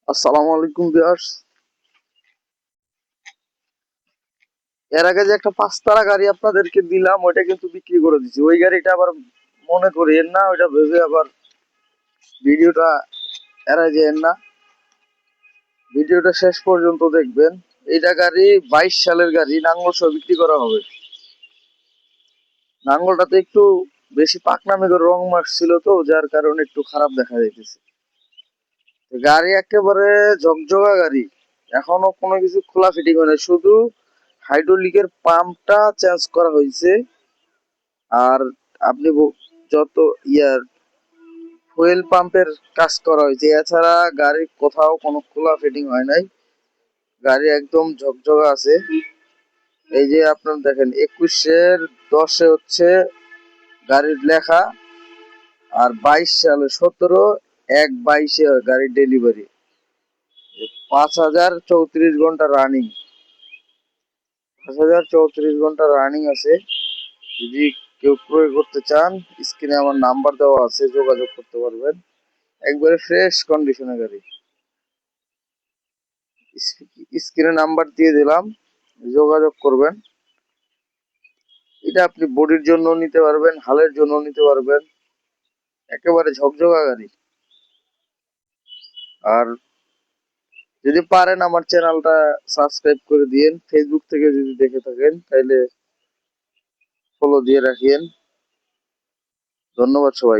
আসসালামু আলাইকুম ভিউয়ার্স। এর আগে যে একটা পাঁচতারা গাড়ি আপনাদেরকে দিলাম ওইটা কিন্তু বিক্রি করে দিছি। ওই গাড়িটা আবার মনে করিয়েন না, ওইটা ভেবে আবার ভিডিওটা এড়াই যেন না, ভিডিওটা শেষ পর্যন্ত দেখবেন। এইটা গাড়ি 22 সালের গাড়ি, নাঙ্গল সহ বিক্রি করা হবে। নাঙ্গলটাতে একটু বেশি পাকনামে করে রং মারছিল, তো যার কারণে একটু খারাপ দেখা যাইতেছে। গাড়ি একেবারে ঝকঝকা গাড়ি, এখনো কোনো কিছু খোলা ফিটিং হয় না, শুধু হাইড্রোলিকের পাম্পটা চেঞ্জ করা হয়েছে। আর আপনি যত ইয়ার ফুয়েল পাম্পের কাজ করা হয়েছে, এছাড়া গাড়ির কোথাও কোনো খোলা ফিটিং হয় নাই। গাড়ি একদম ঝকঝকা আছে। এই যে আপনার দেখেন 21-10 হচ্ছে গাড়ির লেখা, আর 22 সালে 17/1/22 গাড়ির ডেলিভারি। 5034 ঘন্টা রানিং, 5034 ঘন্টা রানিং আছে। যদি কেউ ক্রয় করতে চান, স্ক্রিনে আমার নাম্বার দেওয়া আছে, যোগাযোগ করতে পারবেন। একবারে ফ্রেশ কন্ডিশনের গাড়ি, স্ক্রিনে নাম্বার দিয়ে দিলাম, যোগাযোগ করবেন। এটা আপনি বডির জন্য নিতে পারবেন, হালের জন্য নিতে পারবেন। একেবারে ঝকঝকা গাড়ি। আর যদি পারেন আমার চ্যানেলটা সাবস্ক্রাইব করে দিয়েন, ফেসবুক থেকে যদি দেখে থাকেন তাহলে ফলো দিয়ে রাখিয়েন। ধন্যবাদ সবাই।